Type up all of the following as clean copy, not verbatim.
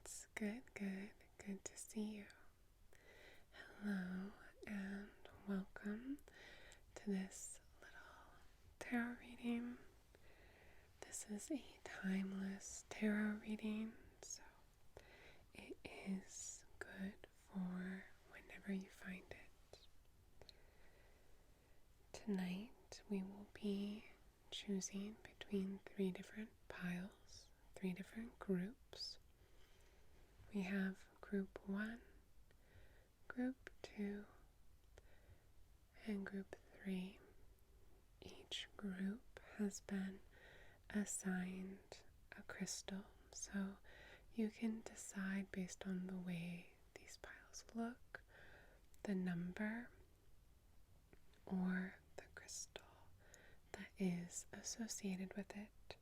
It's good to see you. Hello and welcome to this little tarot reading. This is a timeless tarot reading, so it is good for whenever you find it. Tonight we will be choosing between 3 different piles, 3 different groups. We have group 1, group 2, and group 3. Each group has been assigned a crystal, so you can decide based on the way these piles look, the number or the crystal that is associated with it.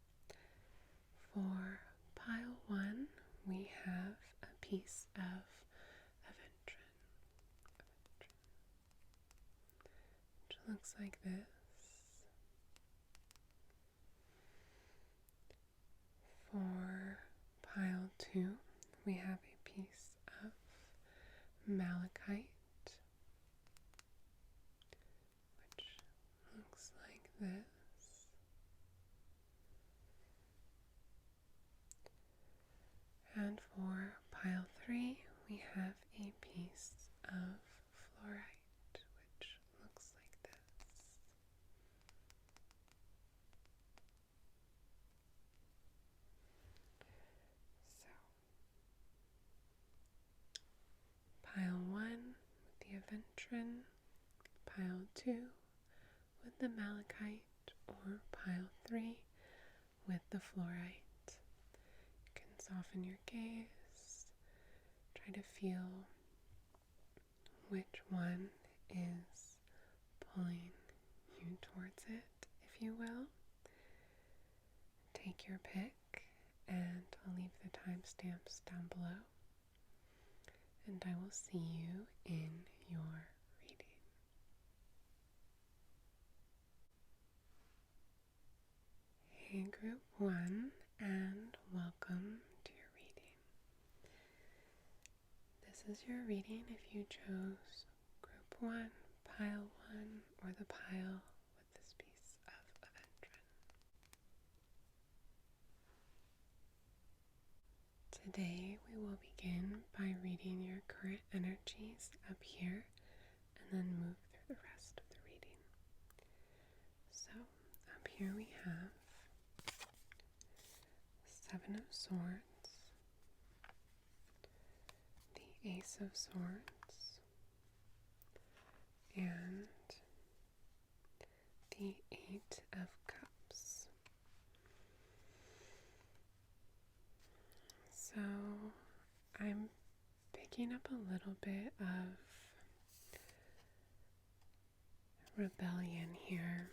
For pile 1, we have a piece of aventurine, which looks like this. For pile 2, we have a piece of malachite, which looks like this. And for pile 3, we have a piece of fluorite, which looks like this. So, pile 1 with the aventurine, pile 2 with the malachite, or pile 3 with the fluorite. You can soften your gaze, try to feel which one is pulling you towards it, if you will. Take your pick, and I'll leave the timestamps down below, and I will see you in your reading. Hey group 1, and welcome to your reading. This is your reading if you chose group 1, pile 1, or the pile with this piece of aventurine. Today we will begin by reading your current energies up here and then move through the rest of the reading. So up here we have 7 of Swords, the Ace of Swords, and the 8 of Cups. So I'm picking up a little bit of rebellion here.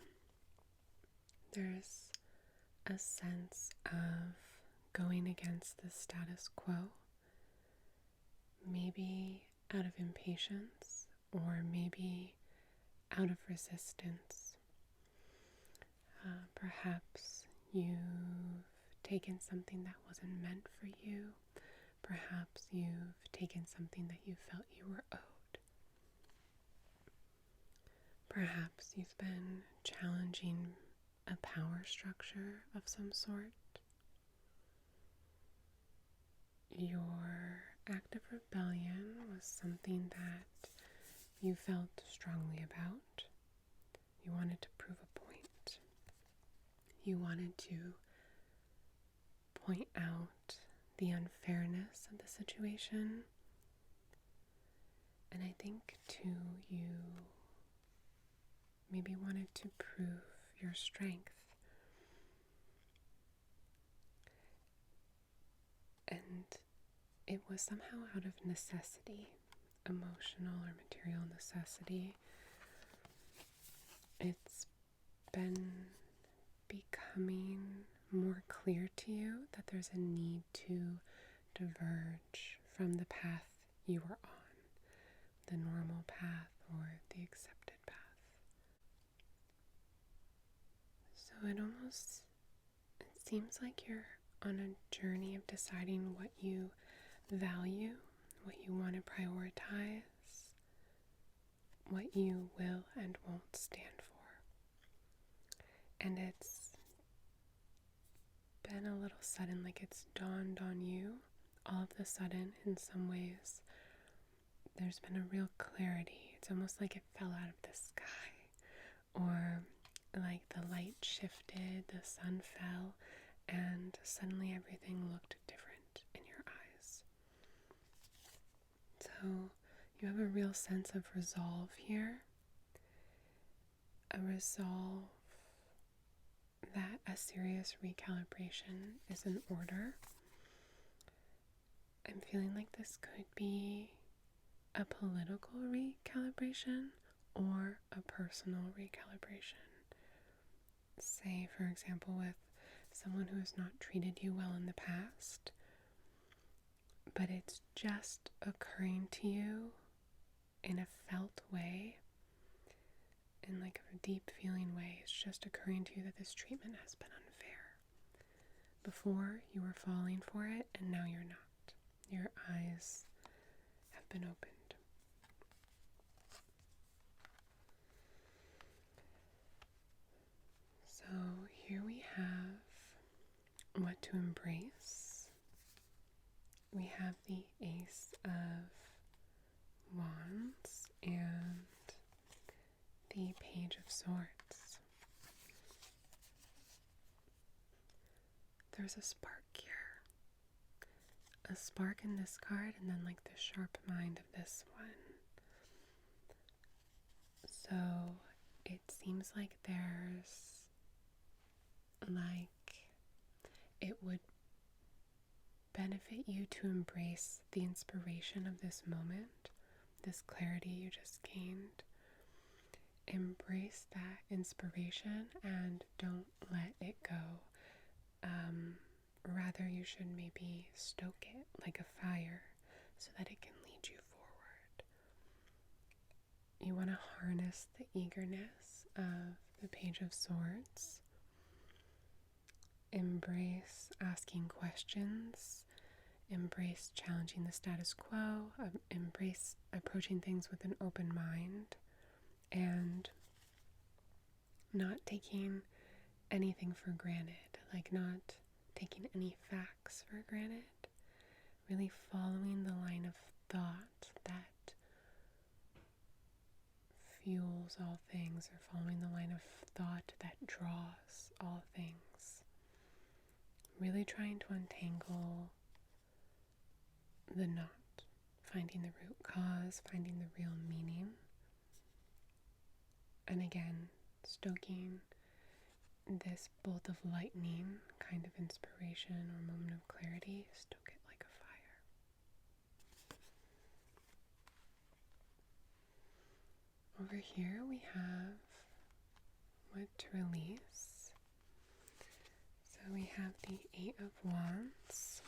There's a sense of going against the status quo, maybe out of impatience or maybe out of resistance. Perhaps you've taken something that wasn't meant for you. Perhaps you've taken something that you felt you were owed. Perhaps you've been challenging a power structure of some sort. Your act of rebellion was something that you felt strongly about. You wanted to prove a point. You wanted to point out the unfairness of the situation. And I think too, you maybe wanted to prove your strength. And it was somehow out of necessity, emotional or material necessity. It's been becoming more clear to you that there's a need to diverge from the path you are on, the normal path or the accepted path. So it seems like you're on a journey of deciding what you value, what you want to prioritize, what you will and won't stand for. And it's been a little sudden, like it's dawned on you all of a sudden. In some ways there's been a real clarity. It's almost like it fell out of the sky, or like the light shifted, the sun fell, and suddenly everything looked different in your eyes. So you have a real sense of resolve here, a resolve that a serious recalibration is in order. I'm feeling like this could be a political recalibration or a personal recalibration. Say, for example, with someone who has not treated you well in the past, but it's just occurring to you in a felt way, in like a deep feeling way. It's just occurring to you that this treatment has been unfair. Before you were falling for it, and now you're not. Your eyes have been opened. So here we have what to embrace. We have the Ace of Wands and the Page of Swords. There's a spark here. A spark in this card, and then like the sharp mind of this one. So it seems like there's like it would benefit you to embrace the inspiration of this moment, this clarity you just gained. Embrace that inspiration and don't let it go. Rather, you should maybe stoke it like a fire so that it can lead you forward. You want to harness the eagerness of the Page of Swords. Embrace asking questions. Embrace challenging the status quo. Embrace approaching things with an open mind and not taking anything for granted, like not taking any facts for granted, really following the line of thought that fuels all things, or following the line of thought that draws all things. Really trying to untangle the knot, finding the root cause, finding the real meaning, and again, stoking this bolt of lightning kind of inspiration or moment of clarity. Stoke it like a fire. Over here we have what to release. So we have the Eight of Wands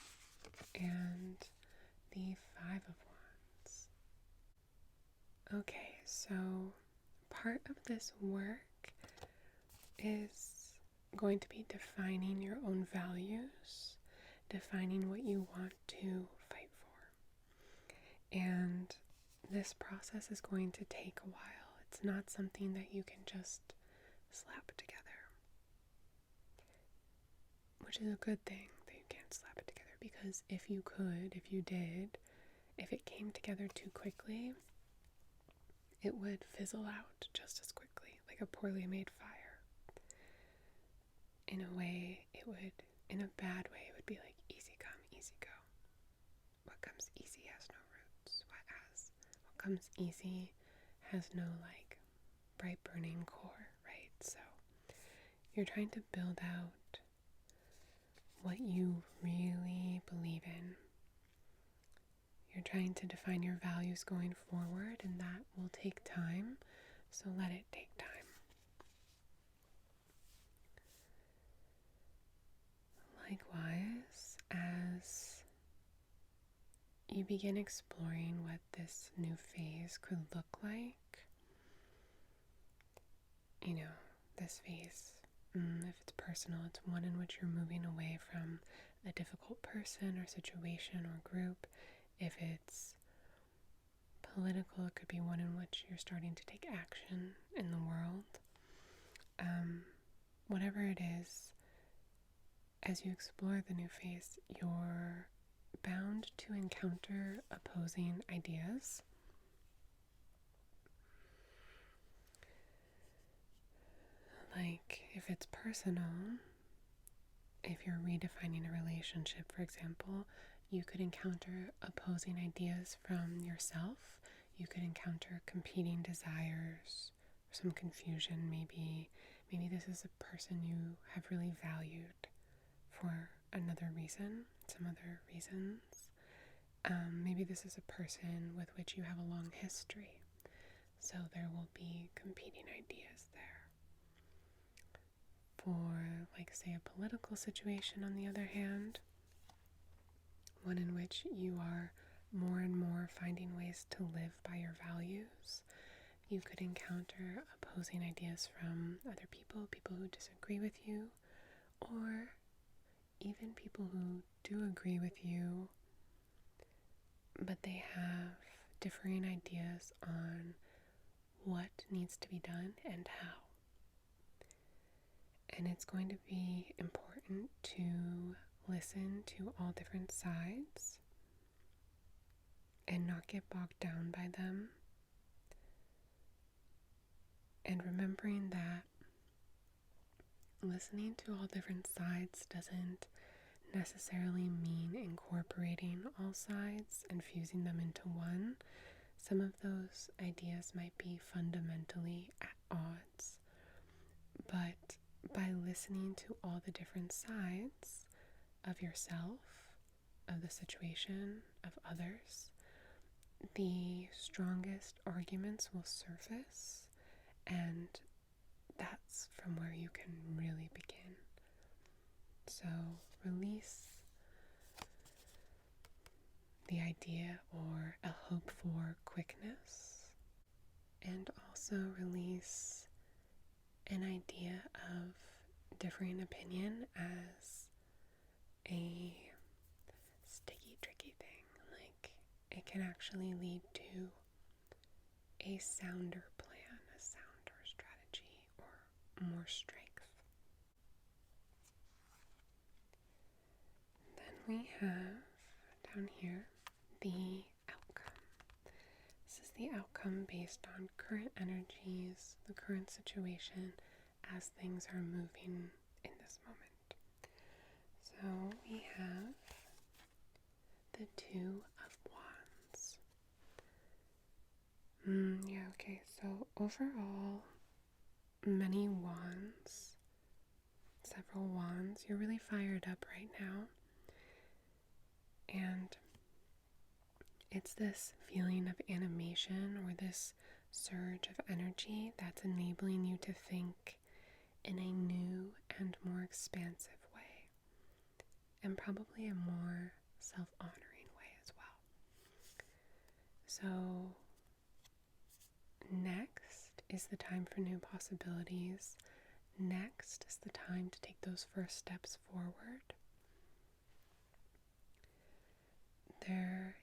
and the Five of Wands. Okay, so part of this work is going to be defining your own values, defining what you want to fight for. And this process is going to take a while. It's not something that you can just slap together, which is a good thing that you can't slap it together, because if you could, if you did, if it came together too quickly, it would fizzle out just as quickly, like a poorly made fire. In a way, it would, in a bad way, it would be like easy come, easy go. What comes easy has no roots. What comes easy has no like bright burning core, right? So you're trying to build out what you really believe in. You're trying to define your values going forward, and that will take time, so let it take time. Likewise, as you begin exploring what this new phase could look like, you know, this phase, if it's personal, it's one in which you're moving away from a difficult person or situation or group. If it's political, it could be one in which you're starting to take action in the world. Whatever it is, as you explore the new phase, you're bound to encounter opposing ideas. Like, if it's personal, if you're redefining a relationship, for example, you could encounter opposing ideas from yourself. You could encounter competing desires, some confusion maybe. Maybe this is a person you have really valued for another reason, some other reasons. Maybe this is a person with which you have a long history. So there will be competing ideas there. For, like, say, a political situation, on the other hand, one in which you are more and more finding ways to live by your values, you could encounter opposing ideas from other people, people who disagree with you, or even people who do agree with you, but they have differing ideas on what needs to be done and how. And it's going to be important to listen to all different sides and not get bogged down by them. And remembering that listening to all different sides doesn't necessarily mean incorporating all sides and fusing them into one. Some of those ideas might be fundamentally at odds, but by listening to all the different sides of yourself, of the situation, of others, the strongest arguments will surface, and that's from where you can really begin. So release the idea or a hope for quickness, and also release an idea of differing opinion as a sticky, tricky thing. Like, it can actually lead to a sounder plan, a sounder strategy, or more strength. Then we have down here the outcome. This is the outcome based on current energies, the current situation, as things are moving in this moment. So we have the Two of Wands. So overall, many wands, several wands. You're really fired up right now. And it's this feeling of animation, or this surge of energy that's enabling you to think in a new and more expansive way, and probably a more self-honoring way as well. So next is the time for new possibilities. Next is the time to take those first steps forward. There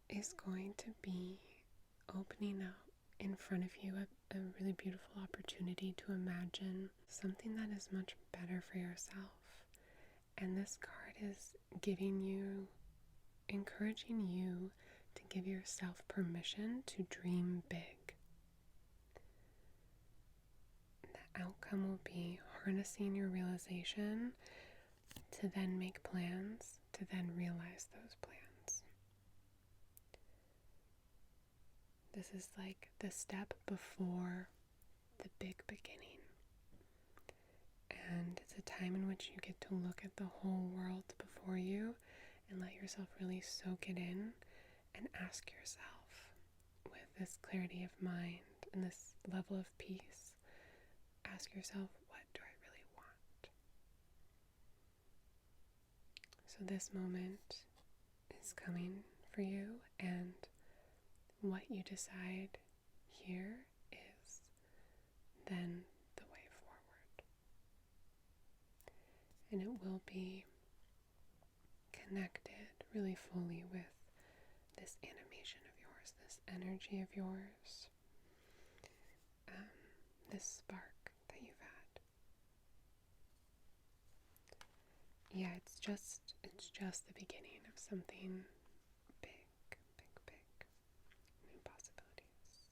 is going to be opening up in front of you a really beautiful opportunity to imagine something that is much better for yourself. And this card is encouraging you to give yourself permission to dream big. The outcome will be harnessing your realization to then make plans, to then realize those plans. This is like the step before the big beginning. And it's a time in which you get to look at the whole world before you and let yourself really soak it in, and ask yourself, with this clarity of mind and this level of peace, ask yourself, what do I really want? So this moment is coming for you, and what you decide here is then the way forward. And it will be connected really fully with this animation of yours, this energy of yours, this spark that you've had. Yeah, it's just the beginning of something big, big, big. New possibilities.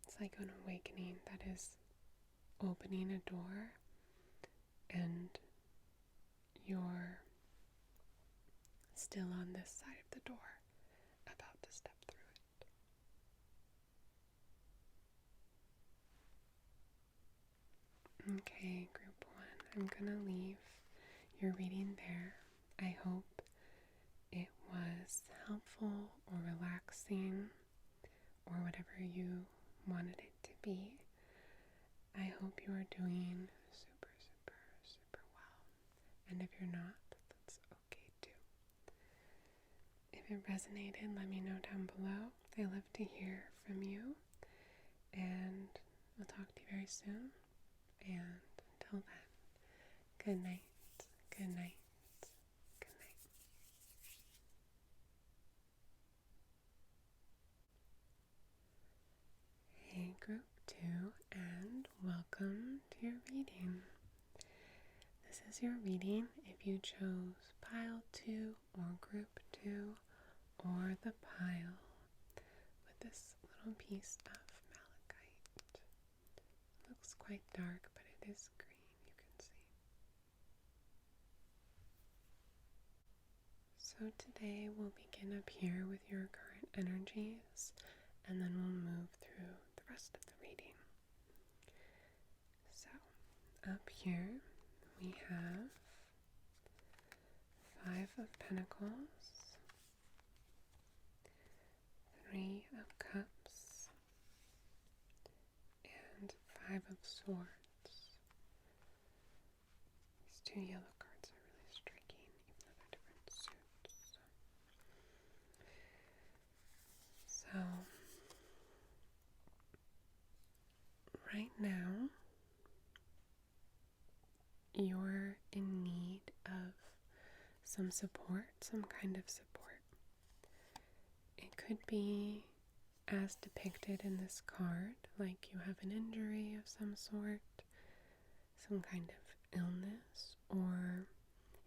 It's like an awakening that is opening a door, and you're still on this side of the door, about to step through it. Okay, group 1, I'm gonna leave your reading there. I hope it was helpful or relaxing or whatever you wanted it to be. I hope you are doing super, super, super well. And if you're not, that's okay too. If it resonated, let me know down below. I love to hear from you. And I'll talk to you very soon. And until then, good night, good night, good night. Hey, group 2, and welcome to your reading. This is your reading if you chose pile 2 or group 2 or the pile with this little piece of malachite. It looks quite dark, but it is green, you can see. So today we'll begin up here with your current energies, and then we'll move through the rest of the reading. So up here we have 5 of Pentacles, 3 of Cups, and 5 of Swords. These 2 yellow cards are really striking, even though they're different suits. So, right now, you're in need of some support, some kind of support. It could be as depicted in this card, like you have an injury of some sort, some kind of illness, or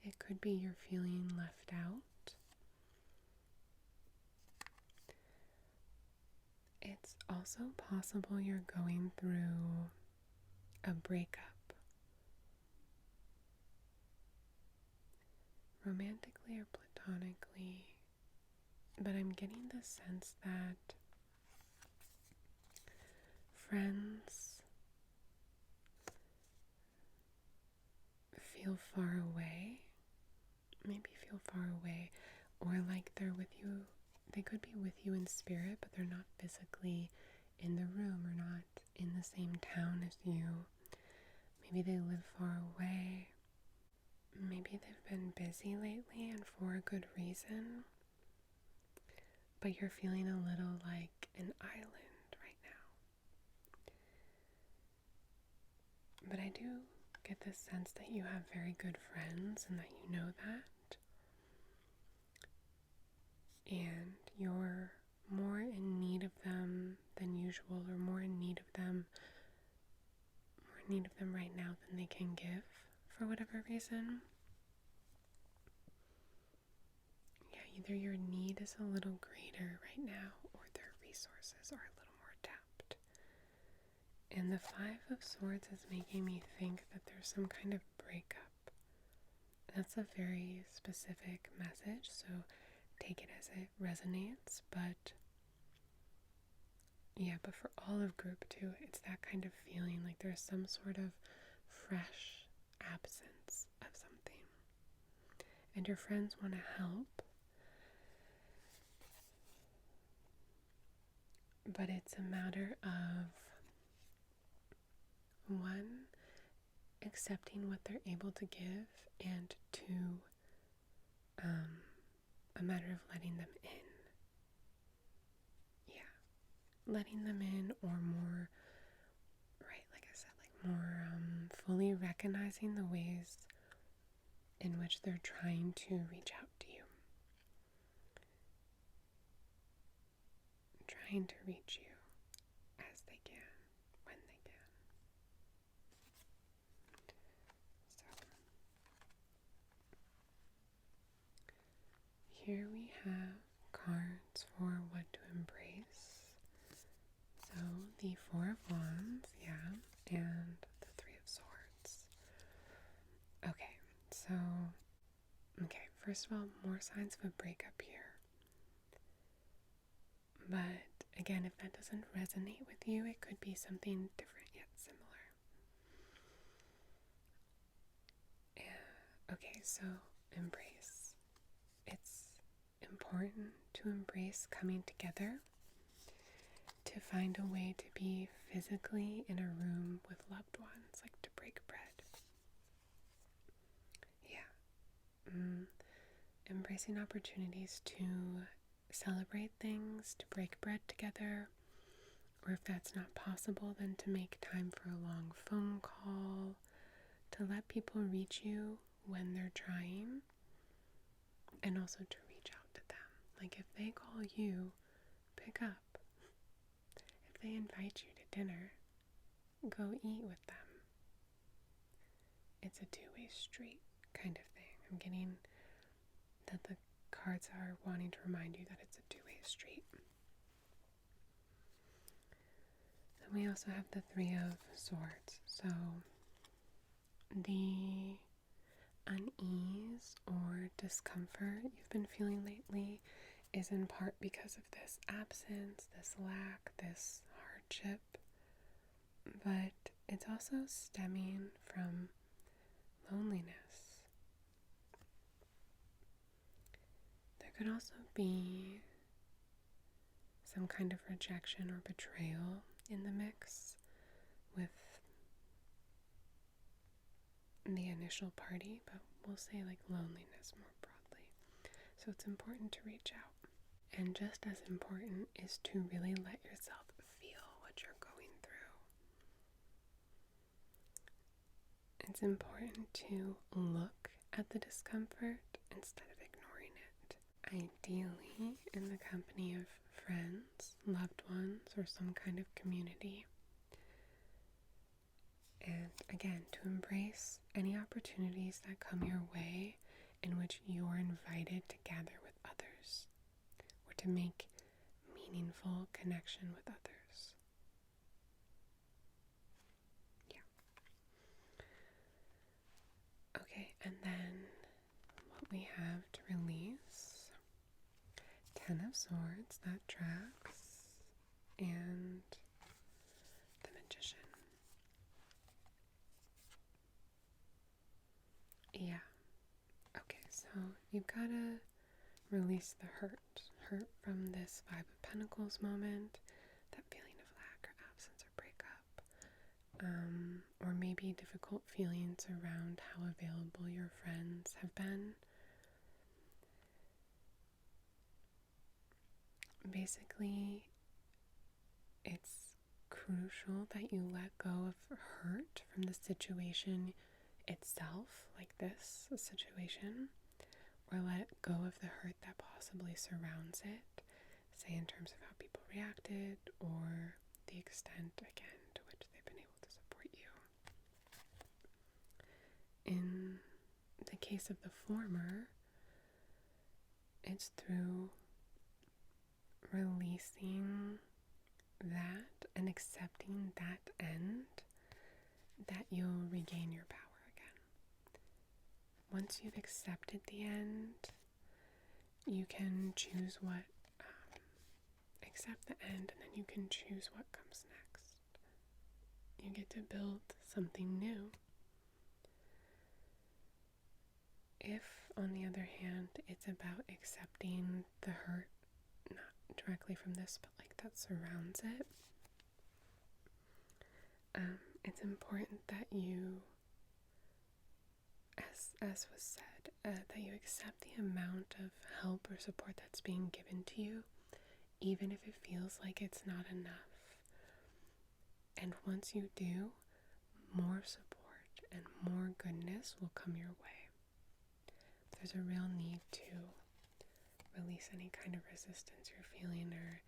it could be you're feeling left out. It's also possible you're going through a breakup. Romantically or platonically, but I'm getting the sense that friends feel far away, or like they're with you. They could be with you in spirit, but they're not physically in the room or not in the same town as you. Maybe they live far away. Maybe they've been busy lately and for a good reason, but you're feeling a little like an island right now. But I do get the sense that you have very good friends and that you know that. And you're more in need of them than usual, or more in need of them right now than they can give for whatever reason. Yeah, either your need is a little greater right now, or their resources are a little more tapped. And the 5 of Swords is making me think that there's some kind of breakup. That's a very specific message, so take it as it resonates, but for all of group 2, it's that kind of feeling like there's some sort of fresh absence of something. And your friends want to help, but it's a matter of, 1, accepting what they're able to give, and 2, a matter of letting them in. Letting them in, or more, right, like I said, like more fully recognizing the ways in which they're trying to reach out to you, trying to reach you as they can, when they can. So here we have cards for what to embrace. So the Four of Wands, yeah, and the Three of Swords. Okay, first of all, more signs of a breakup here. But again, if that doesn't resonate with you, it could be something different yet similar. Yeah. Okay, so embrace. It's important to embrace coming together, to find a way to be physically in a room with loved ones, like to break bread. Yeah. Embracing opportunities to celebrate things, to break bread together, or if that's not possible, then to make time for a long phone call, to let people reach you when they're trying, and also to reach out to them. Like if they call you, pick up. If they invite you to dinner, go eat with them. It's a two-way street kind of thing. I'm getting that the cards are wanting to remind you that it's a two-way street. Then we also have the Three of Swords. So the unease or discomfort you've been feeling lately is in part because of this absence, this lack, this hardship, but it's also stemming from loneliness. There could also be some kind of rejection or betrayal in the mix with the initial party, but we'll say like loneliness more broadly. So it's important to reach out. And just as important is to really let yourself feel what you're going through. It's important to look at the discomfort instead of ignoring it. Ideally, in the company of friends, loved ones, or some kind of community. And again, to embrace any opportunities that come your way in which you're invited to gather with others or to make meaningful connection with others. Yeah. Okay, and then what we have to release, Ten of Swords, that tracks, and the Magician. Yeah. Okay, so you've got to release the hurt from this Five of Pentacles moment, that feeling of lack or absence or breakup, or maybe difficult feelings around how available your friends have been. Basically, it's crucial that you let go of hurt from the situation itself, like this situation, or let go of the hurt that possibly surrounds it, say in terms of how people reacted or the extent, again, to which they've been able to support you. In the case of the former, it's through releasing that and accepting that end that you'll regain your power again. Once you've accepted the end, you can choose what, accept the end, and then you can choose what comes next. You get to build something new. If, on the other hand, it's about accepting the hurt, not directly from this, but like that surrounds it, it's important that you, as was said, that you accept the amount of help or support that's being given to you, even if it feels like it's not enough. And once you do, more support and more goodness will come your way. there's a real need to release any kind of resistance you're feeling, or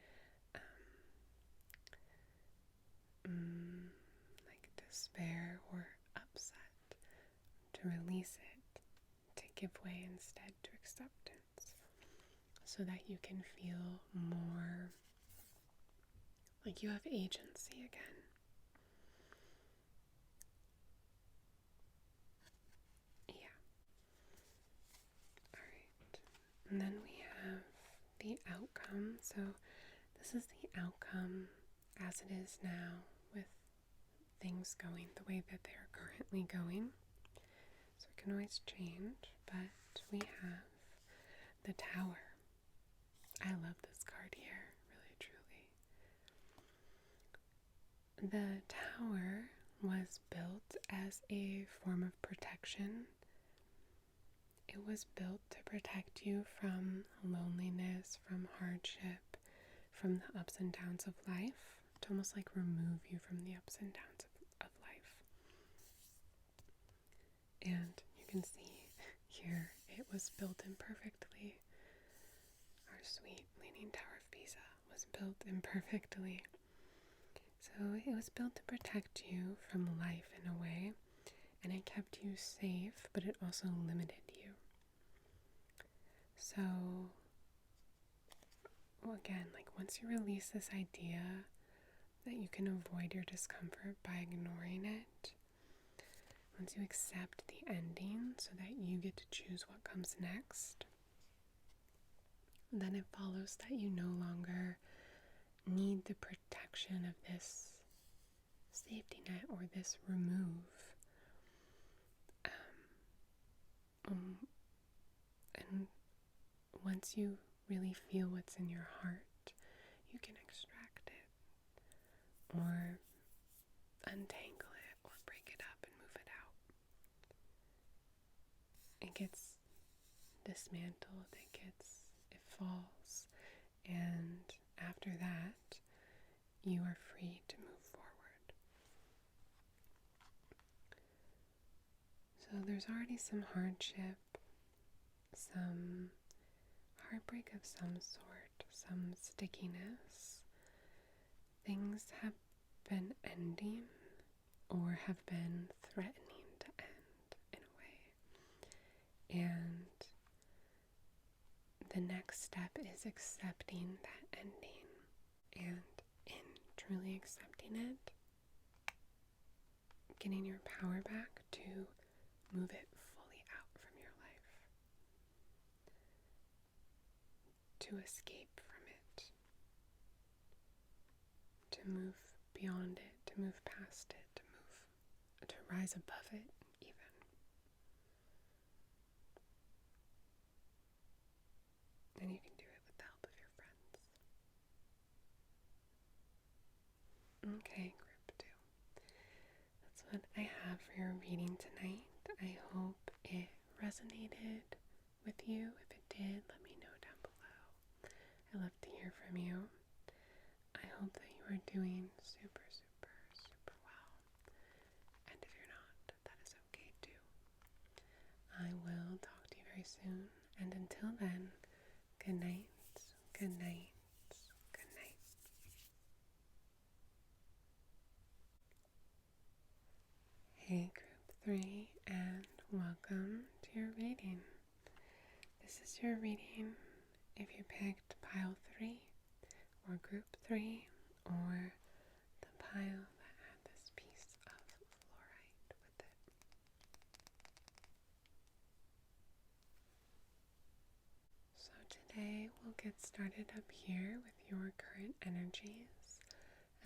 like despair or upset, to release it, to give way instead to acceptance, so that you can feel more like you have agency again. Yeah. Alright. And then we have the outcome. So this is the outcome as it is now, with things going the way that they are currently going. So it can always change, but we have the Tower. I love this card here, really, truly. The Tower was built as a form of protection. It was built to protect you from loneliness, from hardship, from the ups and downs of life, to almost like remove you from the ups and downs of life. And you can see here, it was built imperfectly. Our sweet Leaning Tower of Pisa was built imperfectly. So it was built to protect you from life in a way, and it kept you safe, but it also limited you. So, again, like once you release this idea that you can avoid your discomfort by ignoring it, once you accept the ending so that you get to choose what comes next, then it follows that you no longer need the protection of this safety net or this remove. And once you really feel what's in your heart, you can extract it or untangle it or break it up and move it out. It gets dismantled, it falls, and after that, you are free to move forward. So there's already some hardship, some heartbreak of some sort, some stickiness. Things have been ending or have been threatening to end in a way. And the next step is accepting that ending. And in truly accepting it, getting your power back to move it fully out from your life, to escape from it, to move beyond it, to move past it, to rise above it even. And you can do it with the help of your friends. Okay, group 2. That's what I have for your reading tonight. I hope it resonated with you. If it did, let me know down below. I love to hear from you. I hope that you are doing super, super, super well. And if you're not, that is okay too. I will talk to you very soon. And until then, good night, good night, good night. Hey, group 3, and welcome to your reading. This is your reading if you picked pile 3 or group 3 or the pile that had this piece of fluorite with it. So today we'll get started up here with your current energies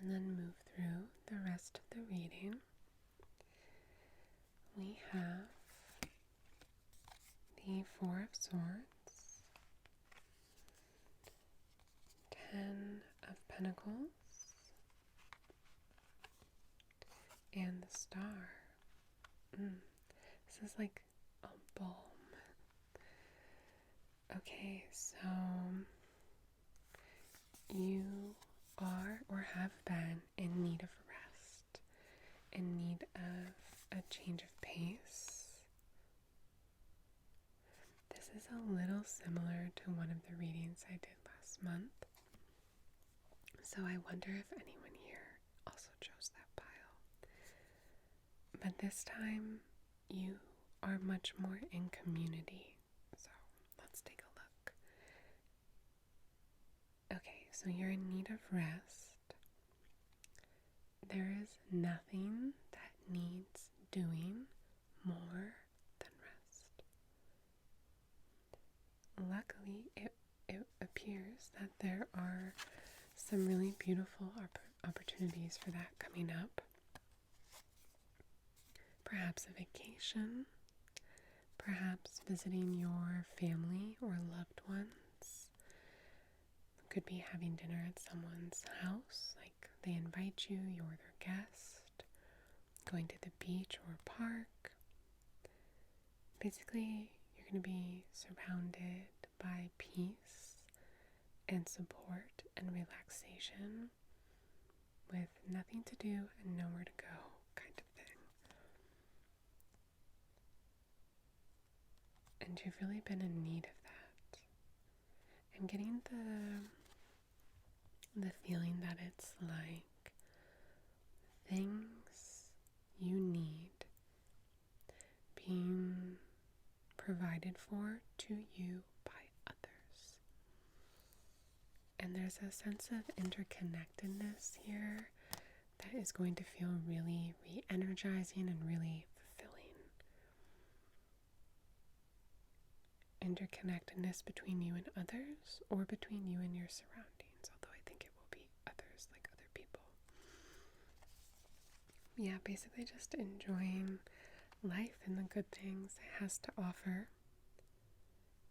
and then move through the rest of the reading. We have the 4 of Swords, 10 of Pentacles, and the Star. This is like a balm. Okay, so you are or have been in need of rest, in need of a change of pace. is a little similar to one of the readings I did last month. So I wonder if anyone here also chose that pile. But this time, you are much more in community. So let's take a look. Okay, so you're in need of rest. There is nothing that needs doing more than rest. Luckily, it appears that there are some really beautiful opportunities for that coming up. Perhaps a vacation, perhaps visiting your family or loved ones. Could be having dinner at someone's house, like they invite you, you're their guest, going to the beach or park. Basically, you're going to be surrounded by peace and support and relaxation with nothing to do and nowhere to go kind of thing. And you've really been in need of that. I'm getting the feeling that it's like things you need being provided for to you by others. And there's a sense of interconnectedness here that is going to feel really re-energizing and really fulfilling. Interconnectedness between you and others, or between you and your surroundings, although I think it will be others, like other people. Yeah, basically just enjoying life and the good things it has to offer.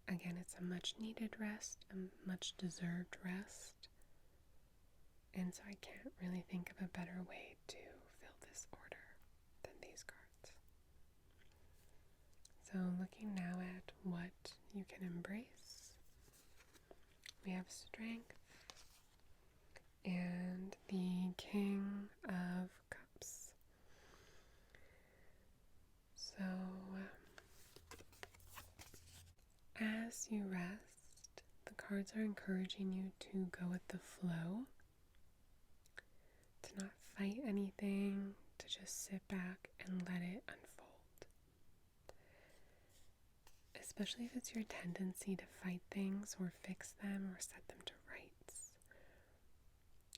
Again, it's a much needed rest, a much deserved rest. And so I can't really think of a better way to fill this order than these cards. So looking now at what you can embrace, we have strength and the King of Cups. So as you rest, the cards are encouraging you to go with the flow, to not fight anything, to just sit back and let it unfold. Especially if it's your tendency to fight things or fix them or set them to rights.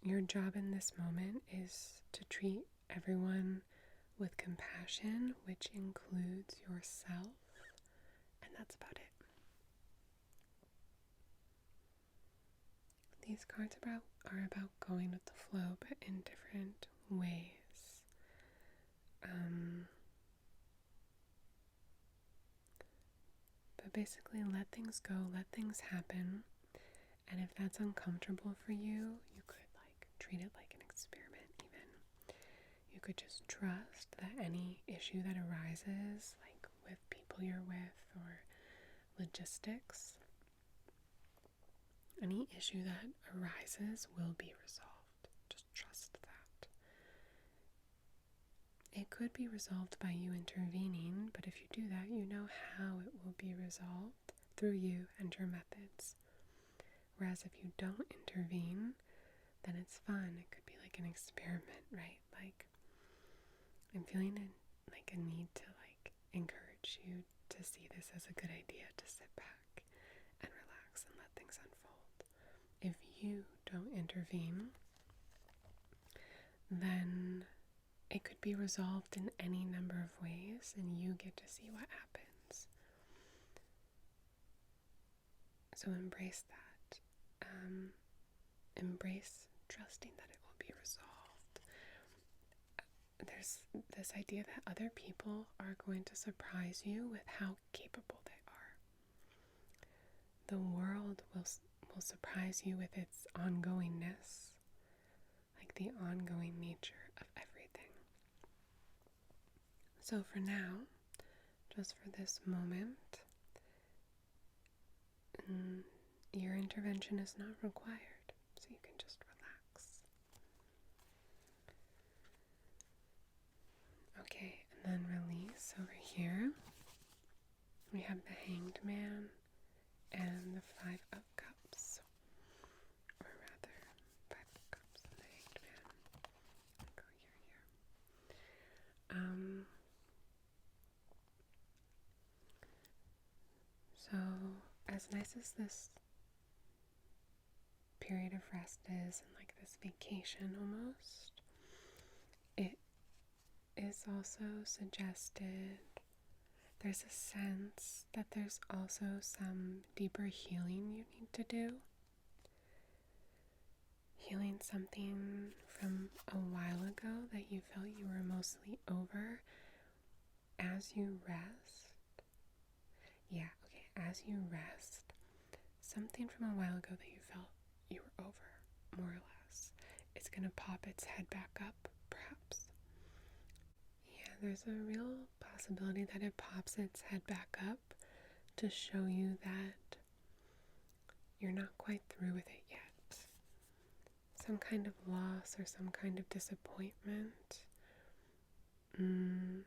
Your job in this moment is to treat everyone with compassion, which includes yourself, and that's about it. These cards are about going with the flow, but in different ways. But basically, let things go, let things happen, and if that's uncomfortable for you, you could treat it like an experiment even. You could just trust that any issue that arises, like with people you're with or logistics, any issue that arises will be resolved. Just trust that. It could be resolved by you intervening, but if you do that, you know how it will be resolved through you and your methods. Whereas if you don't intervene, then it's fun. It could be like an experiment, right? Like, I'm feeling a need to encourage you to see this as a good idea, to sit back and relax and let things unfold. If you don't intervene, then it could be resolved in any number of ways, and you get to see what happens. So embrace that. Embrace trusting that it will be resolved. There's this idea that other people are going to surprise you with how capable they are. The world will surprise you with its ongoingness, like the ongoing nature of everything. So for now, just for this moment, your intervention is not required, so you can just relax. Okay, and then release over here. We have the Hanged Man and the Five of Cups. Or rather, Five of Cups and the Hanged Man. I'll go here. So, as nice as this period of rest is, and like this vacation almost, it is also suggested there's a sense that there's also some deeper healing you need to do. Healing something from a while ago that you felt you were mostly over as you rest. As you rest, something from a while ago that you felt you were over, more or less, it's going to pop its head back up, perhaps. Yeah, there's a real possibility that it pops its head back up to show you that you're not quite through with it yet. Some kind of loss or some kind of disappointment. And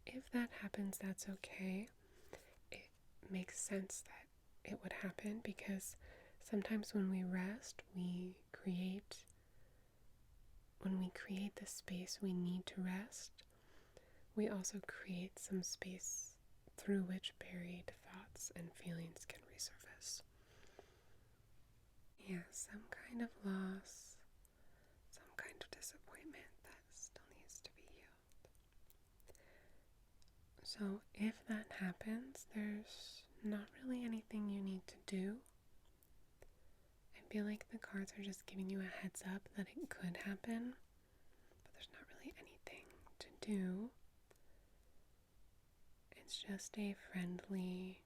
if that happens, that's okay. It makes sense that it would happen because sometimes when we rest, when we create the space we need to rest, we also create some space through which buried thoughts and feelings can resurface. Yeah, some kind of loss, some kind of disappointment that still needs to be healed. So if that happens, there's not really anything you need to do. I feel like the cards are just giving you a heads up that it could happen, but there's not really anything to do. It's just a friendly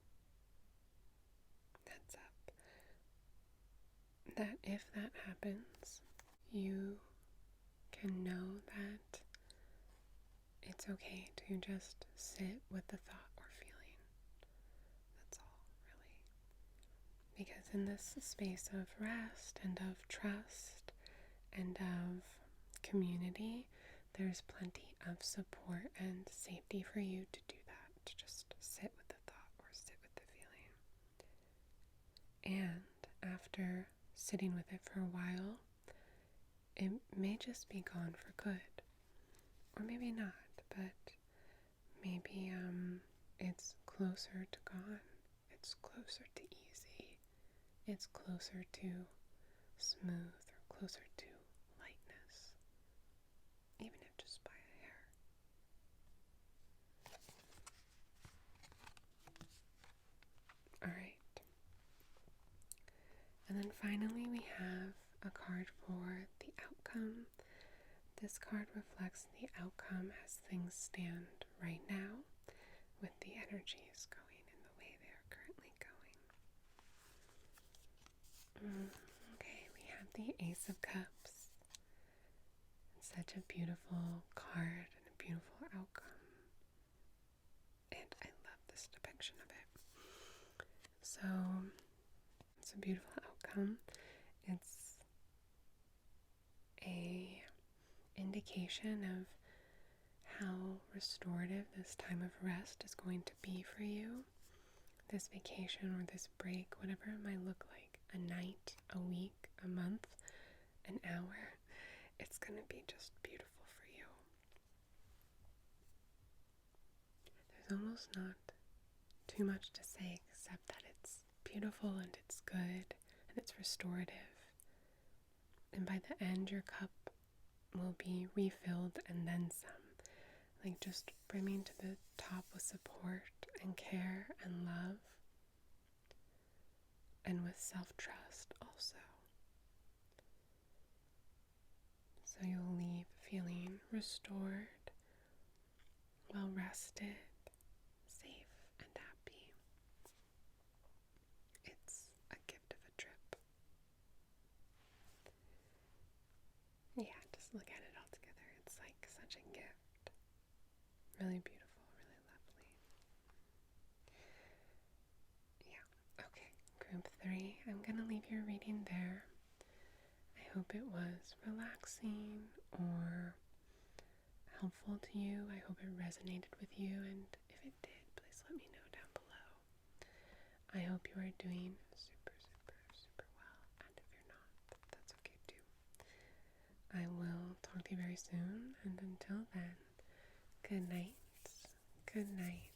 heads up that if that happens, you can know that it's okay to just sit with the thought or feeling. That's all, really. Because in this space of rest and of trust and of community, there's plenty of support and safety for you to do that, to just sit with the thought or sit with the feeling. And after sitting with it for a while, it may just be gone for good, or maybe not, but maybe it's closer to gone, it's closer to easy, it's closer to smooth, or closer to lightness, even if just by a hair. Alright. And then finally we have a card for the outcome. This card reflects the outcome as things stand right now, with the energies going in the way they are currently going. Okay, we have the Ace of Cups. It's such a beautiful card and a beautiful outcome. And I love this depiction of it. So, it's a beautiful outcome. It's a indication of how restorative this time of rest is going to be for you. This vacation or this break, whatever it might look like, a night, a week, a month, an hour, it's going to be just beautiful for you. There's almost not too much to say except that it's beautiful and it's good and it's restorative. And by the end, your cup will be refilled and then some. Like just brimming to the top with support and care and love. And with self-trust also. So you'll leave feeling restored, well rested, safe and happy. It's a gift of a trip. Yeah, just look at it all together. It's like such a gift. Really beautiful, really lovely. Yeah, okay. Group 3, I'm going to leave your reading there. I hope it was relaxing or helpful to you. I hope it resonated with you, and if it did, please let me know down below. I hope you are doing super, super, super well. And if you're not, that's okay too. I will talk to you very soon. And until then, good night. Good night.